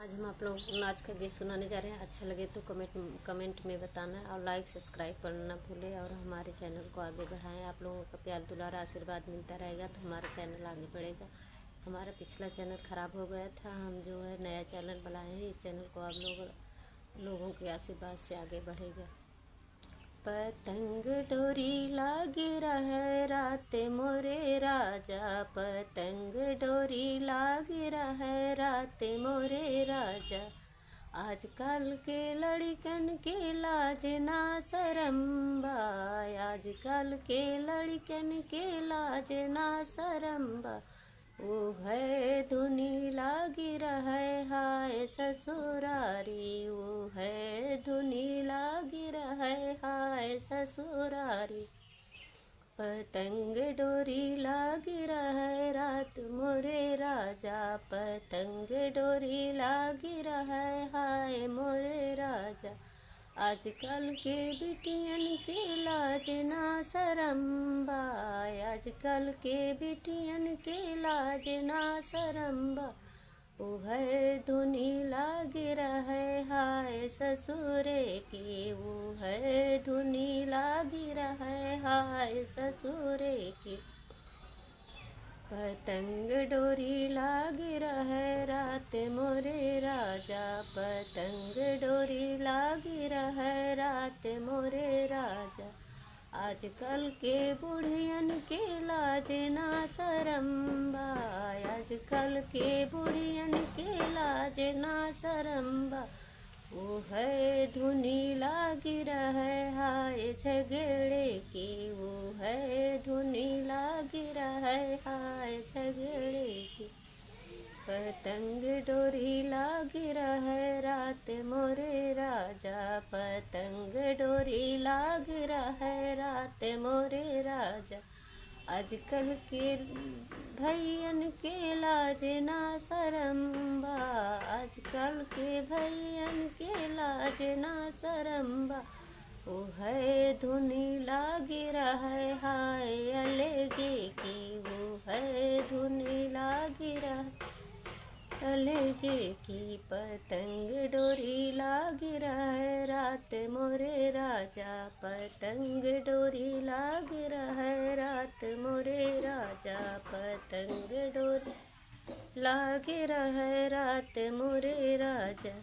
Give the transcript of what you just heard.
आज हम आप लोगों को नाच का गीत सुनाने जा रहे हैं। अच्छा लगे तो कमेंट में बताना और लाइक सब्सक्राइब करना ना भूलें और हमारे चैनल को आगे बढ़ाएं। आप लोगों का प्यार दुलार आशीर्वाद मिलता रहेगा तो हमारा चैनल आगे बढ़ेगा। हमारा पिछला चैनल ख़राब हो गया था, हम जो है नया चैनल बनाए हैं। इस चैनल को आप लोगों के आशीर्वाद से आगे बढ़ेगा। पतंग डोरी लागी रहे रात मोरे राजा, पतंग डोरी लागी रहे रात मोरे राजा। आजकल के लड़कन के लाज ना शरम बा, आजकल के लड़कन के लाज ना शरम बा। ओ है धुनी लागी रहे हाय ससुरारी, ओ है धुनी लागी रहे हाय ससुरारी। पतंग डोरी लागी रहे रात मोरे राजा, पतंग डोरी लागी रहे हाय मोरे राजा। आजकल के बिटियन के लाज ना शरम बा, आजकल के बिटियन के लाज ना शरम बा। ओ है धुनी लागी रहे हाय ससुरे की, वो है धुनी लागी रहे हाय ससुरे की। पतंग डोरी लागी रहे रात मोरे राजा, पतंग डोरी लागी रहे रात मोरे राजा। आजकल के बुढ़ियन के लाज ना शरम बा, आजकल के बुढ़ियन के लाज ना शरम बा। वो है धुनी लागी रहे हाय झगड़े की, वो है धुनी लागी रहे हाय झगड़े की। पतंग डोरी लागी रहे रात मोरे राजा, पतंग डोरी लागी रहे रात मोरे राजा। आजकल के भैयन के लाज ना शरम बा, आजकल के भैयन के लाज ना शरम बा। ओ है धुनी लागी रहे हाय अलगे की, वो है धुनी लागी रहे अलगे की। पतंग डोरी लागी रहे रात मोरे राजा, पतंग डोरी लागी रहे रात मोरे राजा, पतंग डोरी लागी रहे रात मोरे राजा।